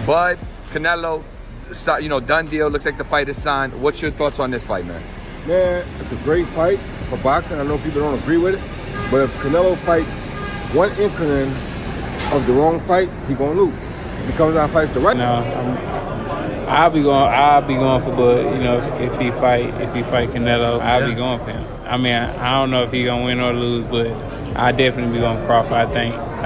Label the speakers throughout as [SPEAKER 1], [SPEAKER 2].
[SPEAKER 1] Bud, Canelo, done deal. Looks like the fight is signed. What's your thoughts on this fight, man?
[SPEAKER 2] Man, it's a great fight for boxing. I know people don't agree with it, but if Canelo fights one inkling of the wrong fight, he gonna lose. If he comes out and fights the right.
[SPEAKER 3] No, I'll be going for Bud. If he fight Canelo, I'll be going for him. I mean, I don't know if he gonna win or lose, but I definitely be going Crawford. I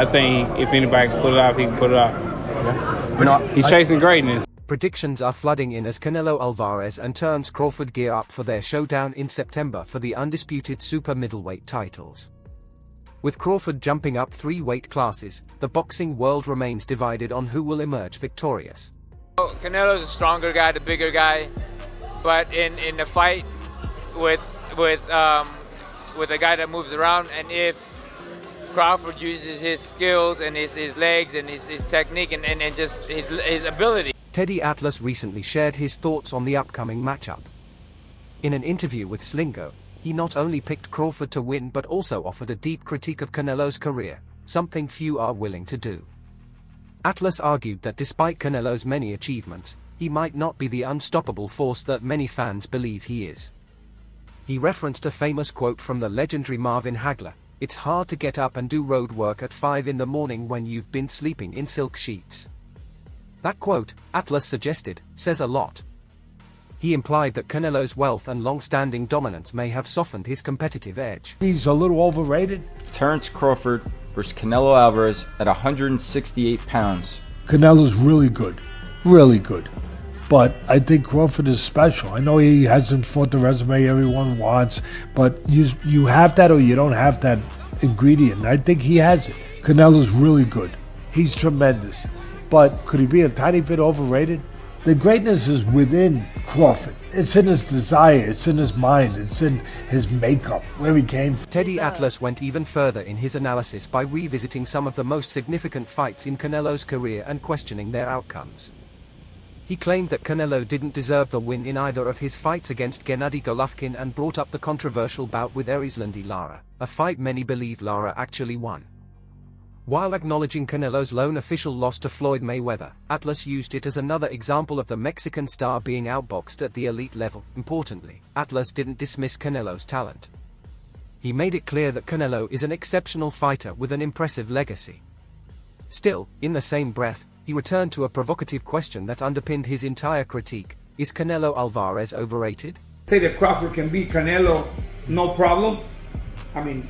[SPEAKER 3] think if anybody can pull it off, he can pull it off.
[SPEAKER 1] Yeah. But
[SPEAKER 3] he's chasing greatness.
[SPEAKER 4] Predictions are flooding in as Canelo Alvarez and Terence Crawford gear up for their showdown in September for the undisputed super middleweight titles. With Crawford jumping up 3 weight classes, the boxing world remains divided on who will emerge victorious.
[SPEAKER 5] Canelo's a stronger guy, the bigger guy, but in the fight with a guy that moves around, and if Crawford uses his skills and his legs and his technique and just his ability.
[SPEAKER 4] Teddy Atlas recently shared his thoughts on the upcoming matchup. In an interview with Slingo, he not only picked Crawford to win but also offered a deep critique of Canelo's career, something few are willing to do. Atlas argued that despite Canelo's many achievements, he might not be the unstoppable force that many fans believe he is. He referenced a famous quote from the legendary Marvin Hagler: "It's hard to get up and do road work at 5 in the morning when you've been sleeping in silk sheets." That quote, Atlas suggested, says a lot. He implied that Canelo's wealth and long-standing dominance may have softened his competitive edge.
[SPEAKER 6] He's a little overrated.
[SPEAKER 7] Terence Crawford versus Canelo Alvarez at 168 pounds.
[SPEAKER 6] Canelo's really good. Really good. But I think Crawford is special. I know he hasn't fought the resume everyone wants, but you have that or you don't have that ingredient. I think he has it. Canelo's really good. He's tremendous. But could he be a tiny bit overrated? The greatness is within Crawford. It's in his desire, it's in his mind, it's in his makeup, where he came from.
[SPEAKER 4] Teddy Atlas went even further in his analysis by revisiting some of the most significant fights in Canelo's career and questioning their outcomes. He claimed that Canelo didn't deserve the win in either of his fights against Gennady Golovkin and brought up the controversial bout with Erislandy Lara, a fight many believe Lara actually won. While acknowledging Canelo's lone official loss to Floyd Mayweather, Atlas used it as another example of the Mexican star being outboxed at the elite level. Importantly, Atlas didn't dismiss Canelo's talent. He made it clear that Canelo is an exceptional fighter with an impressive legacy. Still, in the same breath, he returned to a provocative question that underpinned his entire critique: is Canelo Alvarez overrated?
[SPEAKER 8] Say that Crawford can beat Canelo, no problem. I mean,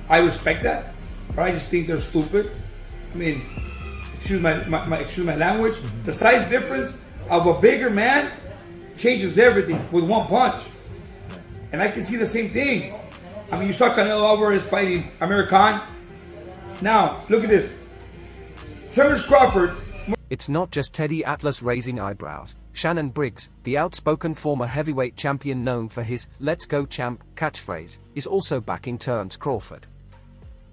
[SPEAKER 8] I respect that. But I just think they're stupid. I mean, excuse my language. The size difference of a bigger man changes everything with one punch. And I can see the same thing. I mean, you saw Canelo Alvarez fighting Amir Khan. Now, look at this. Terence Crawford.
[SPEAKER 4] It's not just Teddy Atlas raising eyebrows. Shannon Briggs, the outspoken former heavyweight champion known for his "Let's go champ" catchphrase, is also backing Terence Crawford.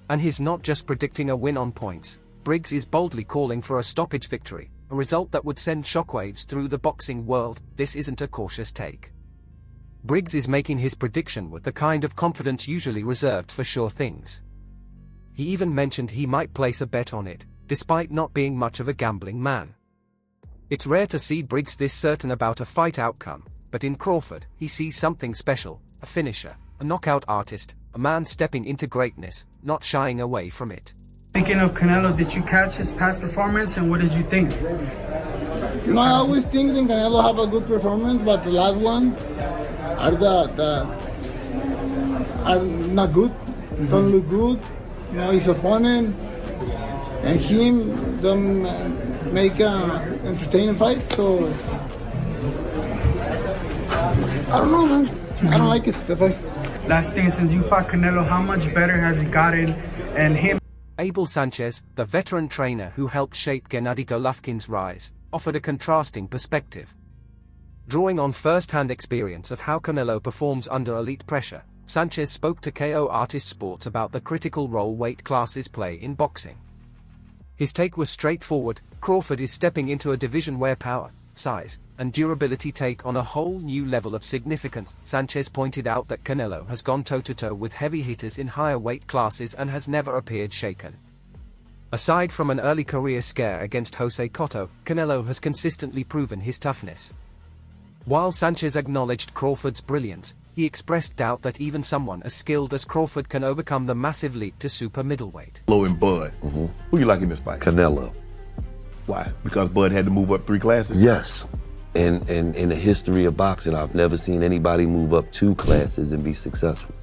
[SPEAKER 4] And he's not just predicting a win on points. Briggs is boldly calling for a stoppage victory, a result that would send shockwaves through the boxing world. This isn't a cautious take. Briggs is making his prediction with the kind of confidence usually reserved for sure things. He even mentioned he might place a bet on it, despite not being much of a gambling man. It's rare to see Briggs this certain about a fight outcome, but in Crawford, he sees something special: a finisher, a knockout artist, a man stepping into greatness, not shying away from it.
[SPEAKER 9] Thinking of Canelo, did you catch his past performance and what did you think?
[SPEAKER 2] I always think that Canelo have a good performance, but the last one are are not good. Don't look good. His opponent and him don't make an entertaining fight. So I don't know, man. I don't like it, the fight.
[SPEAKER 9] Last thing, since you fought Canelo, how much better has it gotten? And him?
[SPEAKER 4] Abel Sanchez, the veteran trainer who helped shape Gennady Golovkin's rise, offered a contrasting perspective. Drawing on first-hand experience of how Canelo performs under elite pressure, Sanchez spoke to KO Artist Sports about the critical role weight classes play in boxing. His take was straightforward: Crawford is stepping into a division where power, size, and durability take on a whole new level of significance. Sanchez pointed out that Canelo has gone toe-to-toe with heavy hitters in higher weight classes and has never appeared shaken. Aside from an early career scare against Jose Cotto, Canelo has consistently proven his toughness. While Sanchez acknowledged Crawford's brilliance, he expressed doubt that even someone as skilled as Crawford can overcome the massive leap to super middleweight.
[SPEAKER 10] Low in Bud. Who you like in this fight?
[SPEAKER 11] Canelo.
[SPEAKER 10] Why? Because Bud had to move up 3 classes?
[SPEAKER 11] Yes. And in the history of boxing, I've never seen anybody move up 2 classes and be successful.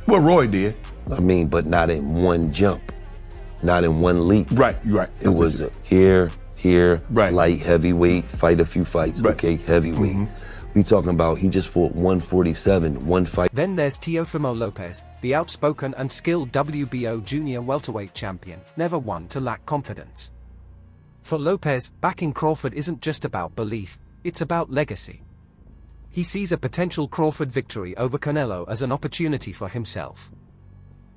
[SPEAKER 10] Well, Roy did.
[SPEAKER 11] I mean, but not in one jump, not in one leap.
[SPEAKER 10] Right, you're right.
[SPEAKER 11] It was a here,
[SPEAKER 10] right.
[SPEAKER 11] Light, heavyweight, fight a few fights,
[SPEAKER 10] right.
[SPEAKER 11] Okay, heavyweight. We talking about he just fought 147, one fight.
[SPEAKER 4] Then there's Teofimo Lopez, the outspoken and skilled WBO junior welterweight champion, never one to lack confidence. For Lopez, backing Crawford isn't just about belief, it's about legacy. He sees a potential Crawford victory over Canelo as an opportunity for himself.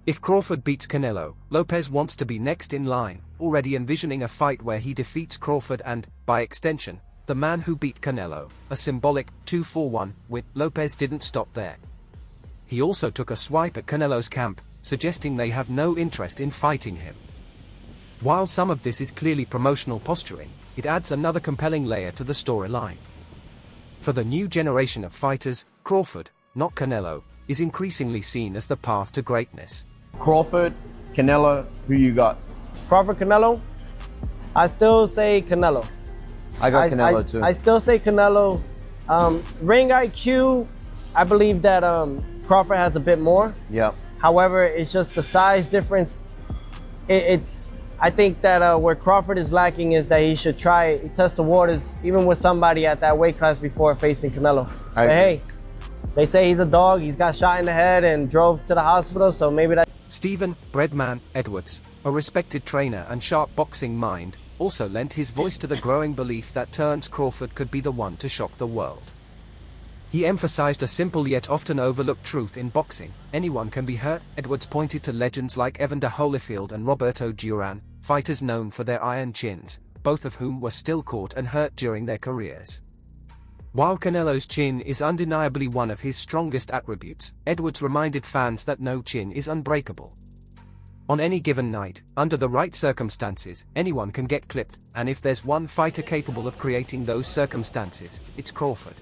[SPEAKER 4] If Crawford beats Canelo, Lopez wants to be next in line, already envisioning a fight where he defeats Crawford and, by extension, the man who beat Canelo, a symbolic 2-4-1 win. Lopez didn't stop there. He also took a swipe at Canelo's camp, suggesting they have no interest in fighting him. While some of this is clearly promotional posturing, it adds another compelling layer to the storyline. For the new generation of fighters, Crawford, not Canelo, is increasingly seen as the path to greatness.
[SPEAKER 12] Crawford, Canelo, who you got?
[SPEAKER 13] Crawford, Canelo? I still say Canelo.
[SPEAKER 12] I got Canelo too.
[SPEAKER 13] I still say Canelo. Ring IQ, I believe that Crawford has a bit more.
[SPEAKER 12] Yep.
[SPEAKER 13] However, it's just the size difference. I think that where Crawford is lacking is that he should test the waters, even with somebody at that weight class before facing Canelo. But hey, they say he's a dog, he's got shot in the head and drove to the hospital, so maybe that...
[SPEAKER 4] Stephen "Breadman" Edwards, a respected trainer and sharp boxing mind, also lent his voice to the growing belief that Terence Crawford could be the one to shock the world. He emphasized a simple yet often overlooked truth in boxing: anyone can be hurt. Edwards pointed to legends like Evander Holyfield and Roberto Duran, fighters known for their iron chins, both of whom were still caught and hurt during their careers. While Canelo's chin is undeniably one of his strongest attributes, Edwards reminded fans that no chin is unbreakable. On any given night, under the right circumstances, anyone can get clipped, and if there's one fighter capable of creating those circumstances, it's Crawford.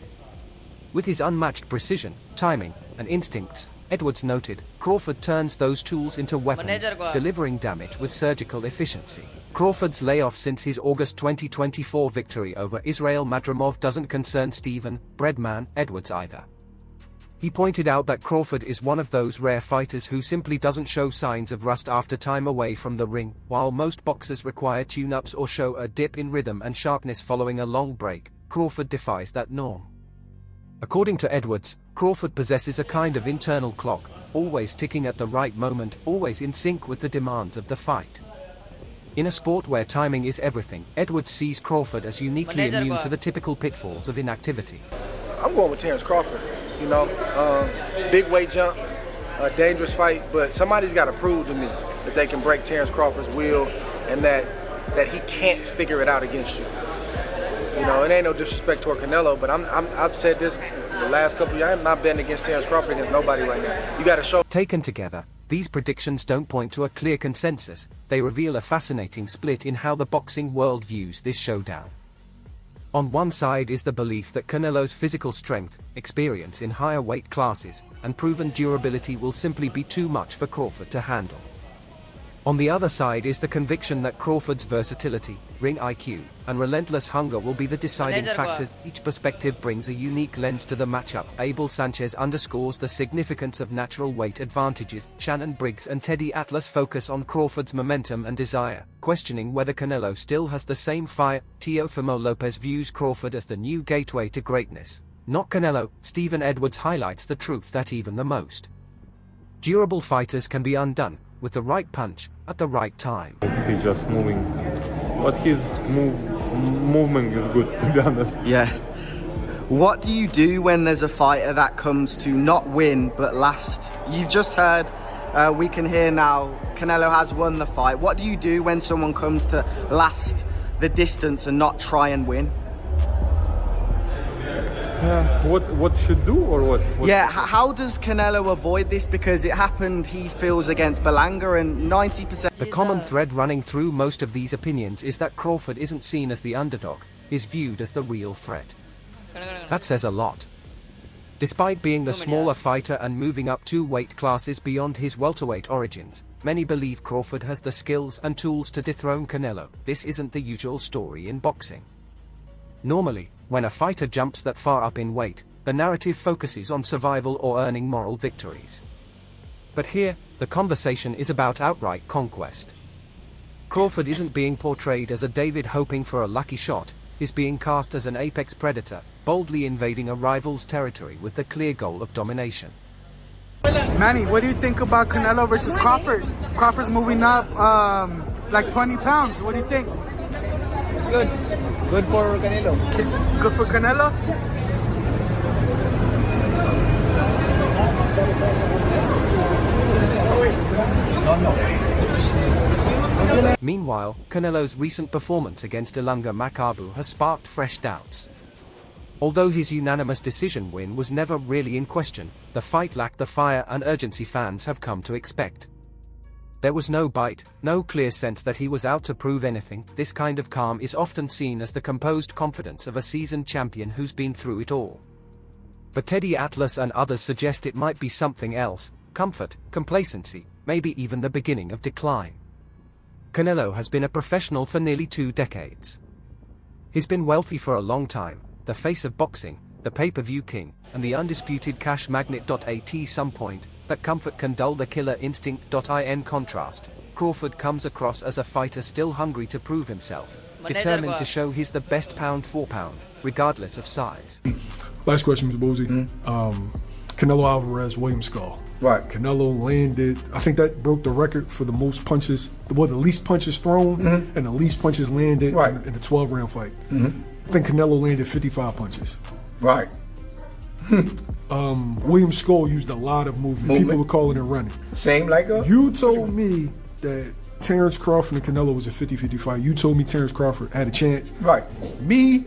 [SPEAKER 4] With his unmatched precision, timing, and instincts, Edwards noted, Crawford turns those tools into weapons, delivering damage with surgical efficiency. Crawford's layoff since his August 2024 victory over Israel Madrimov doesn't concern Stephen "Breadman" Edwards either. He pointed out that Crawford is one of those rare fighters who simply doesn't show signs of rust after time away from the ring. While most boxers require tune-ups or show a dip in rhythm and sharpness following a long break, Crawford defies that norm. According to Edwards, Crawford possesses a kind of internal clock, always ticking at the right moment, always in sync with the demands of the fight. In a sport where timing is everything, Edwards sees Crawford as uniquely immune to the typical pitfalls of inactivity.
[SPEAKER 14] I'm going with Terence Crawford. You know, big weight jump, a dangerous fight, but somebody's got to prove to me that they can break Terence Crawford's will and that he can't figure it out against you. You know, it ain't no disrespect toward Canelo, but I've said this the last couple of years. I'm not betting against Terence Crawford against nobody right now. You got to show.
[SPEAKER 4] Taken together, these predictions don't point to a clear consensus. They reveal a fascinating split in how the boxing world views this showdown. On one side is the belief that Canelo's physical strength, experience in higher weight classes, and proven durability will simply be too much for Crawford to handle. On the other side is the conviction that Crawford's versatility, ring IQ, and relentless hunger will be the deciding factors. Each perspective brings a unique lens to the matchup. Abel Sanchez underscores the significance of natural weight advantages. Shannon Briggs and Teddy Atlas focus on Crawford's momentum and desire, questioning whether Canelo still has the same fire. Teofimo Lopez views Crawford as the new gateway to greatness, not Canelo. Stephen Edwards highlights the truth that even the most durable fighters can be undone with the right punch at the right time.
[SPEAKER 15] He's just moving, but his movement is good, to be honest.
[SPEAKER 16] Yeah. What do you do when there's a fighter that comes to not win but last? You've just heard, we can hear now, Canelo has won the fight. What do you do when someone comes to last the distance and not try and win?
[SPEAKER 15] What should do or what?
[SPEAKER 16] Yeah, how does Canelo avoid this? Because it happened, he feels, against Berlanga, and 90%...
[SPEAKER 4] The common thread running through most of these opinions is that Crawford isn't seen as the underdog, is viewed as the real threat. That says a lot. Despite being the smaller fighter and moving up 2 weight classes beyond his welterweight origins, many believe Crawford has the skills and tools to dethrone Canelo. This isn't the usual story in boxing. Normally, when a fighter jumps that far up in weight, the narrative focuses on survival or earning moral victories. But here, the conversation is about outright conquest. Crawford isn't being portrayed as a David hoping for a lucky shot, he's being cast as an apex predator, boldly invading a rival's territory with the clear goal of domination.
[SPEAKER 9] Manny, what do you think about Canelo versus Crawford? Crawford's moving up like 20 pounds. What do you think?
[SPEAKER 12] Good. Good for Canelo.
[SPEAKER 9] Good for Canelo?
[SPEAKER 4] Meanwhile, Canelo's recent performance against Ilunga Makabu has sparked fresh doubts. Although his unanimous decision win was never really in question, the fight lacked the fire and urgency fans have come to expect. There was no bite, no clear sense that he was out to prove anything. This kind of calm is often seen as the composed confidence of a seasoned champion who's been through it all. But Teddy Atlas and others suggest it might be something else: comfort, complacency, maybe even the beginning of decline. Canelo has been a professional for nearly 2 decades. He's been wealthy for a long time, the face of boxing, the pay-per-view king, and the undisputed cash magnet. At some point, that comfort can dull the killer instinct. In contrast, Crawford comes across as a fighter still hungry to prove himself, determined to show he's the best pound for pound, regardless of size.
[SPEAKER 17] Last question, Mr. Boozy. Canelo Alvarez, William Skull.
[SPEAKER 8] Right.
[SPEAKER 17] Canelo landed, I think that broke the record for the most punches, well, the least punches thrown and the least punches landed in the 12-round fight. I think Canelo landed 55 punches.
[SPEAKER 8] Right.
[SPEAKER 17] William Skull used a lot of movement. People were calling it running.
[SPEAKER 8] Same like a...
[SPEAKER 17] You told me that Terence Crawford and Canelo was a 50-50 fight. You told me Terence Crawford had a chance.
[SPEAKER 8] Right.
[SPEAKER 17] Me,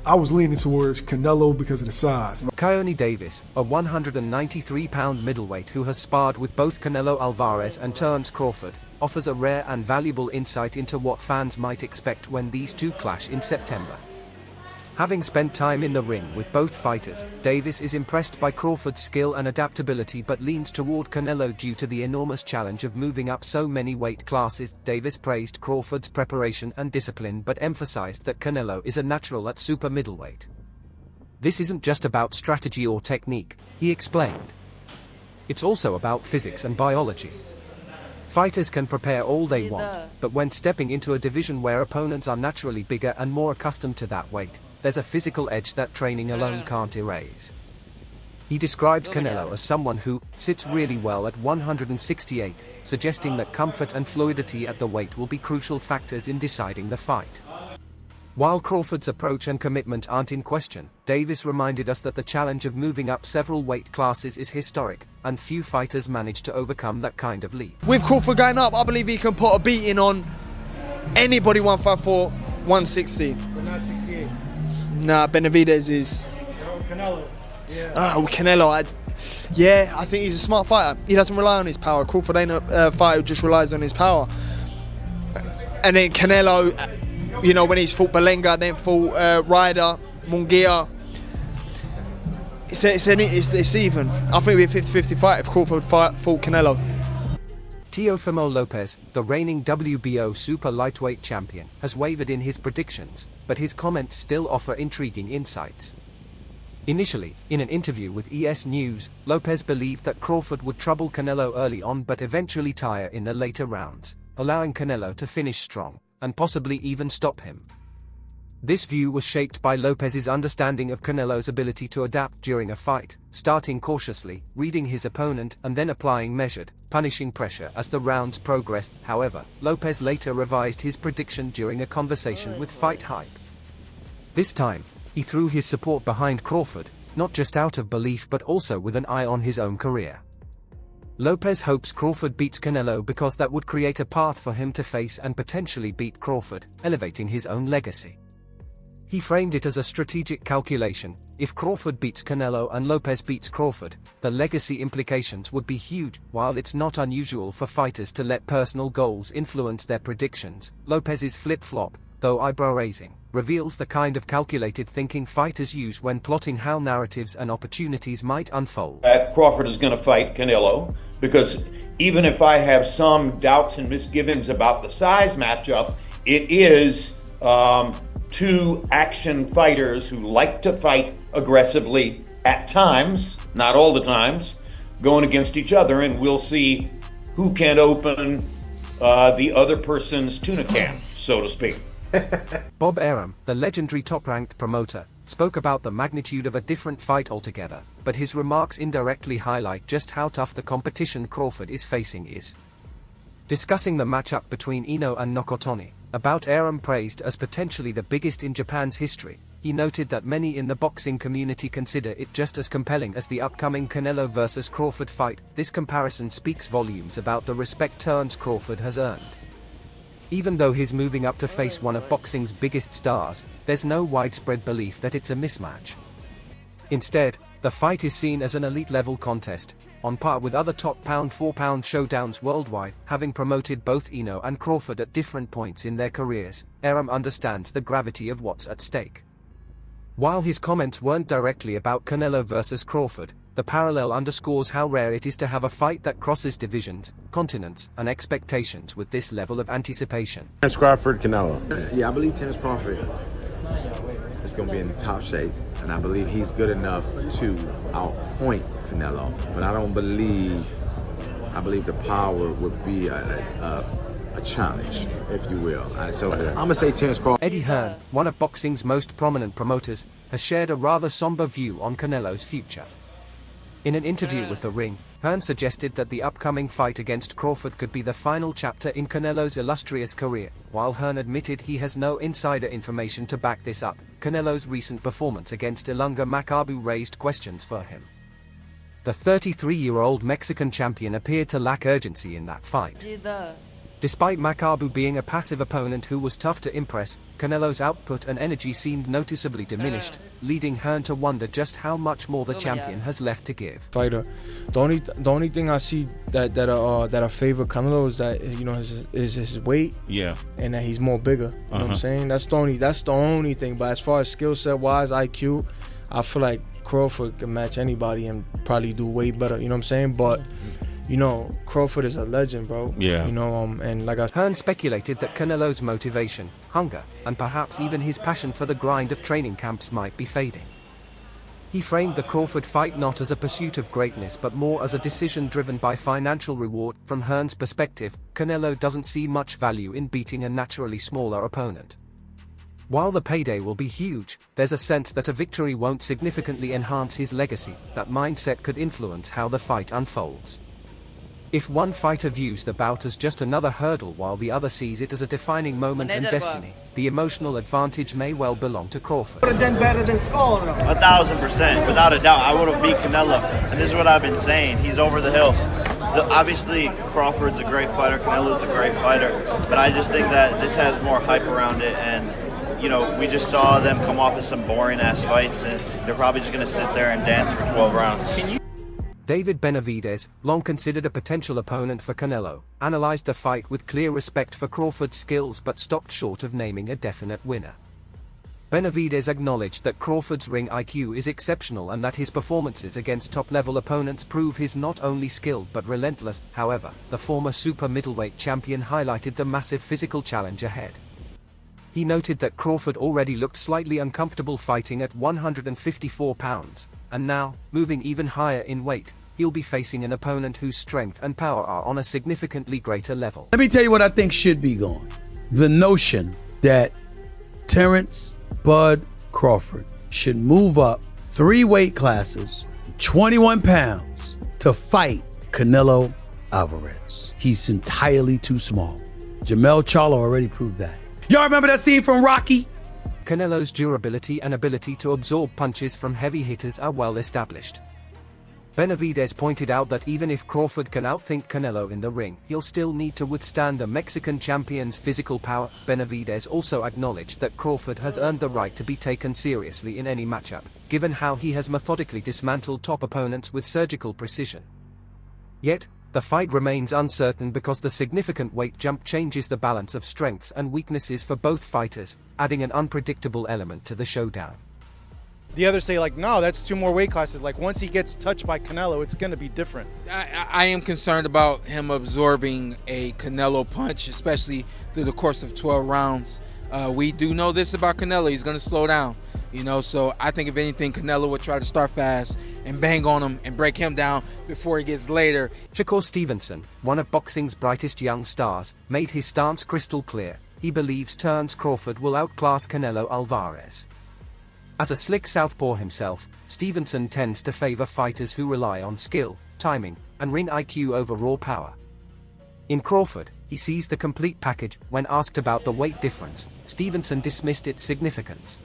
[SPEAKER 17] I was leaning towards Canelo because of the size.
[SPEAKER 4] Keone Davis, a 193-pound middleweight who has sparred with both Canelo Alvarez and Terence Crawford, offers a rare and valuable insight into what fans might expect when these two clash in September. Having spent time in the ring with both fighters, Davis is impressed by Crawford's skill and adaptability but leans toward Canelo due to the enormous challenge of moving up so many weight classes. Davis praised Crawford's preparation and discipline but emphasized that Canelo is a natural at super middleweight. This isn't just about strategy or technique, he explained. It's also about physics and biology. Fighters can prepare all they want, but when stepping into a division where opponents are naturally bigger and more accustomed to that weight, there's a physical edge that training alone can't erase. He described Canelo as someone who sits really well at 168, suggesting that comfort and fluidity at the weight will be crucial factors in deciding the fight. While Crawford's approach and commitment aren't in question, Davis reminded us that the challenge of moving up several weight classes is historic, and few fighters manage to overcome that kind of leap.
[SPEAKER 18] With Crawford going up, I believe he can put a beating on anybody 154, 160.
[SPEAKER 9] But not 68.
[SPEAKER 18] Nah, Benavidez is...
[SPEAKER 9] Canelo. Yeah.
[SPEAKER 18] Oh, Canelo. I think he's a smart fighter. He doesn't rely on his power. Crawford ain't a fighter who just relies on his power. And then Canelo, you know, when he's fought Berlanga, then fought Ryder, Munguia. It's even. I think it'd be a 50-50 fight if Crawford fought Canelo.
[SPEAKER 4] Teofimo Lopez, the reigning WBO super lightweight champion, has wavered in his predictions, but his comments still offer intriguing insights. Initially, in an interview with ES News, Lopez believed that Crawford would trouble Canelo early on but eventually tire in the later rounds, allowing Canelo to finish strong, and possibly even stop him. This view was shaped by Lopez's understanding of Canelo's ability to adapt during a fight, starting cautiously, reading his opponent and then applying measured, punishing pressure as the rounds progressed. However, Lopez later revised his prediction during a conversation with Fight Hype. This time, he threw his support behind Crawford, not just out of belief but also with an eye on his own career. Lopez hopes Crawford beats Canelo because that would create a path for him to face and potentially beat Crawford, elevating his own legacy. He framed it as a strategic calculation. If Crawford beats Canelo and Lopez beats Crawford, the legacy implications would be huge. While it's not unusual for fighters to let personal goals influence their predictions, Lopez's flip-flop, though eyebrow-raising, reveals the kind of calculated thinking fighters use when plotting how narratives and opportunities might unfold.
[SPEAKER 19] That Crawford is going to fight Canelo, because even if I have some doubts and misgivings about the size matchup, it is two action fighters who like to fight aggressively at times, not all the times, going against each other, and we'll see who can open the other person's tuna can, so to speak.
[SPEAKER 4] Bob Arum, the legendary top-ranked promoter, spoke about the magnitude of a different fight altogether, but his remarks indirectly highlight just how tough the competition Crawford is facing is. Discussing the matchup between Ino and Nokotoni, about Arum praised as potentially the biggest in Japan's history, he noted that many in the boxing community consider it just as compelling as the upcoming Canelo vs. Crawford fight. This comparison speaks volumes about the respect Terence Crawford has earned. Even though he's moving up to face one of boxing's biggest stars, there's no widespread belief that it's a mismatch. Instead, the fight is seen as an elite-level contest, on par with other top pound-for-pound showdowns worldwide. Having promoted both Ino and Crawford at different points in their careers, Arum understands the gravity of what's at stake. While his comments weren't directly about Canelo vs. Crawford, the parallel underscores how rare it is to have a fight that crosses divisions, continents, and expectations with this level of anticipation.
[SPEAKER 20] Terence Crawford, Canelo.
[SPEAKER 21] Yeah, I believe Terence Crawford is going to be in top shape, and I believe he's good enough to outpoint Canelo. But I believe the power would be a challenge, if you will. So I'm going to say Terence Crawford.
[SPEAKER 4] Eddie Hearn, one of boxing's most prominent promoters, has shared a rather somber view on Canelo's future. In an interview with The Ring, Hearn suggested that the upcoming fight against Crawford could be the final chapter in Canelo's illustrious career. While Hearn admitted he has no insider information to back this up, Canelo's recent performance against Ilunga Makabu raised questions for him. The 33-year-old Mexican champion appeared to lack urgency in that fight. Despite Makabu being a passive opponent who was tough to impress, Canelo's output and energy seemed noticeably diminished, leading Hearn to wonder just how much more the champion has left to give.
[SPEAKER 22] Fighter, the only thing I see that I favor Canelo is that, you know, his weight.
[SPEAKER 20] Yeah.
[SPEAKER 22] And that he's more bigger. You know what I'm saying? That's the only thing. But as far as skill set wise, IQ, I feel like Crawford can match anybody and probably do way better. You know what I'm saying? But you know, Crawford is a legend, bro.
[SPEAKER 20] Yeah.
[SPEAKER 22] You know, and like
[SPEAKER 4] Hearn speculated that Canelo's motivation, hunger, and perhaps even his passion for the grind of training camps might be fading. He framed the Crawford fight not as a pursuit of greatness but more as a decision driven by financial reward. From Hearn's perspective, Canelo doesn't see much value in beating a naturally smaller opponent. While the payday will be huge, there's a sense that a victory won't significantly enhance his legacy. That mindset could influence how the fight unfolds. If one fighter views the bout as just another hurdle while the other sees it as a defining moment and destiny, the emotional advantage may well belong to Crawford.
[SPEAKER 23] Would have done better than Skull, though.
[SPEAKER 24] 1,000%, without a doubt. I would have beat Canelo, and this is what I've been saying. He's over the hill. Obviously, Crawford's a great fighter, Canelo's a great fighter, but I just think that this has more hype around it, and you know, we just saw them come off of some boring-ass fights, and they're probably just going to sit there and dance for 12 rounds.
[SPEAKER 4] David Benavidez, long considered a potential opponent for Canelo, analyzed the fight with clear respect for Crawford's skills but stopped short of naming a definite winner. Benavidez acknowledged that Crawford's ring IQ is exceptional and that his performances against top-level opponents prove he's not only skilled but relentless. However, the former super middleweight champion highlighted the massive physical challenge ahead. He noted that Crawford already looked slightly uncomfortable fighting at 154 pounds, and now, moving even higher in weight, he'll be facing an opponent whose strength and power are on a significantly greater level.
[SPEAKER 25] Let me tell you what I think should be gone. The notion that Terence Bud Crawford should move up 3 weight classes, 21 pounds, to fight Canelo Alvarez. He's entirely too small. Jermell Charlo already proved that. Y'all remember that scene from Rocky?
[SPEAKER 4] Canelo's durability and ability to absorb punches from heavy hitters are well established. Benavidez pointed out that even if Crawford can outthink Canelo in the ring, he'll still need to withstand the Mexican champion's physical power. Benavidez also acknowledged that Crawford has earned the right to be taken seriously in any matchup, given how he has methodically dismantled top opponents with surgical precision. Yet, the fight remains uncertain because the significant weight jump changes the balance of strengths and weaknesses for both fighters, adding an unpredictable element to the showdown.
[SPEAKER 1] The others say, like, no, that's 2 more weight classes. Like, once he gets touched by Canelo, it's going to be different.
[SPEAKER 3] I am concerned about him absorbing a Canelo punch, especially through the course of 12 rounds. We do know this about Canelo. He's going to slow down, so I think if anything, Canelo would try to start fast and bang on him and break him down before he gets later.
[SPEAKER 4] Shakur Stevenson, one of boxing's brightest young stars, made his stance crystal clear. He believes Terence Crawford will outclass Canelo Alvarez. As a slick southpaw himself, Stevenson tends to favor fighters who rely on skill, timing, and ring IQ over raw power. In Crawford, he sees the complete package. When asked about the weight difference, Stevenson dismissed its significance.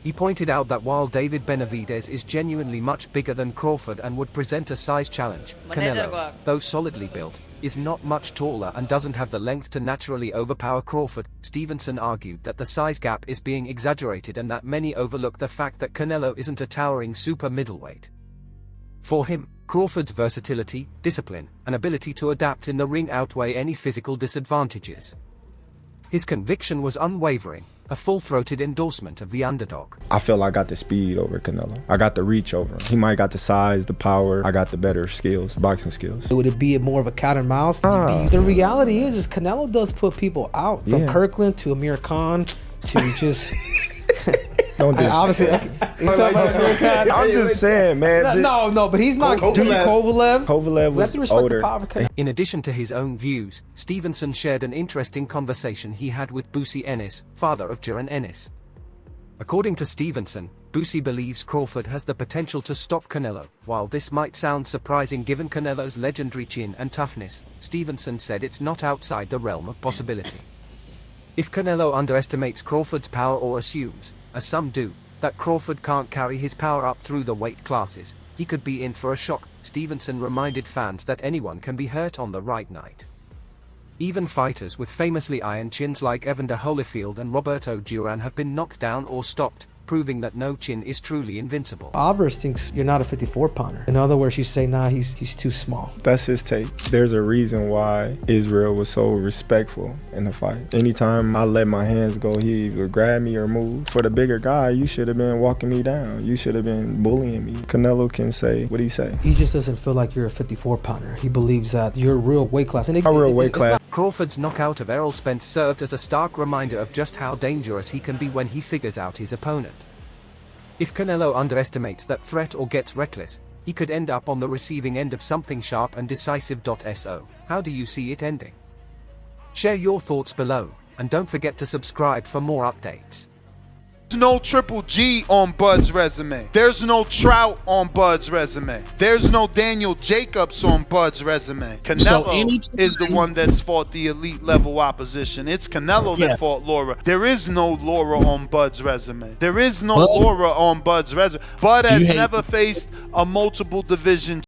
[SPEAKER 4] He pointed out that while David Benavidez is genuinely much bigger than Crawford and would present a size challenge, Canelo, though solidly built, is not much taller and doesn't have the length to naturally overpower Crawford. Stevenson argued that the size gap is being exaggerated and that many overlook the fact that Canelo isn't a towering super middleweight. For him, Crawford's versatility, discipline, and ability to adapt in the ring outweigh any physical disadvantages. His conviction was unwavering, a full-throated endorsement of the underdog.
[SPEAKER 5] I feel I got the speed over Canelo. I got the reach over him. He might got the size, the power. I got the better skills, boxing skills.
[SPEAKER 20] Would it be more of a cat and mouse? The reality is Canelo does put people out. From Kirkland to Amir Khan to just...
[SPEAKER 5] Don't do
[SPEAKER 20] obviously,
[SPEAKER 5] I'm just saying, man.
[SPEAKER 20] No, but he's not Kovalev.
[SPEAKER 5] Kovalev was older.
[SPEAKER 4] In addition to his own views, Stevenson shared an interesting conversation he had with Boosie Ennis, father of Jaron Ennis. According to Stevenson, Boosie believes Crawford has the potential to stop Canelo. While this might sound surprising given Canelo's legendary chin and toughness, Stevenson said it's not outside the realm of possibility. If Canelo underestimates Crawford's power or assumes, as some do, that Crawford can't carry his power up through the weight classes, he could be in for a shock. Stevenson reminded fans that anyone can be hurt on the right night. Even fighters with famously iron chins like Evander Holyfield and Roberto Duran have been knocked down or stopped, proving that no chin is truly invincible.
[SPEAKER 20] Alvarez thinks you're not a 54-pounder. In other words, you say, nah, he's too small.
[SPEAKER 5] That's his take. There's a reason why Israel was so respectful in the fight. Anytime I let my hands go, he would grab me or move. For the bigger guy, you should have been walking me down. You should have been bullying me. Canelo can say, what do you say?
[SPEAKER 20] He just doesn't feel like you're a 54-pounder. He believes that you're a real weight class. And
[SPEAKER 5] a real weight class.
[SPEAKER 4] Crawford's knockout of Errol Spence served as a stark reminder of just how dangerous he can be when he figures out his opponent. If Canelo underestimates that threat or gets reckless, he could end up on the receiving end of something sharp and decisive. So, how do you see it ending? Share your thoughts below, and don't forget to subscribe for more updates.
[SPEAKER 23] There's no Triple G on Bud's resume. There's no Trout on Bud's resume. There's no Daniel Jacobs on Bud's resume. Canelo is the one that's fought the elite level opposition. It's Canelo that fought Laura. There is no Laura on Bud's resume. There is no Laura on Bud's resume. Bud has never faced a multiple division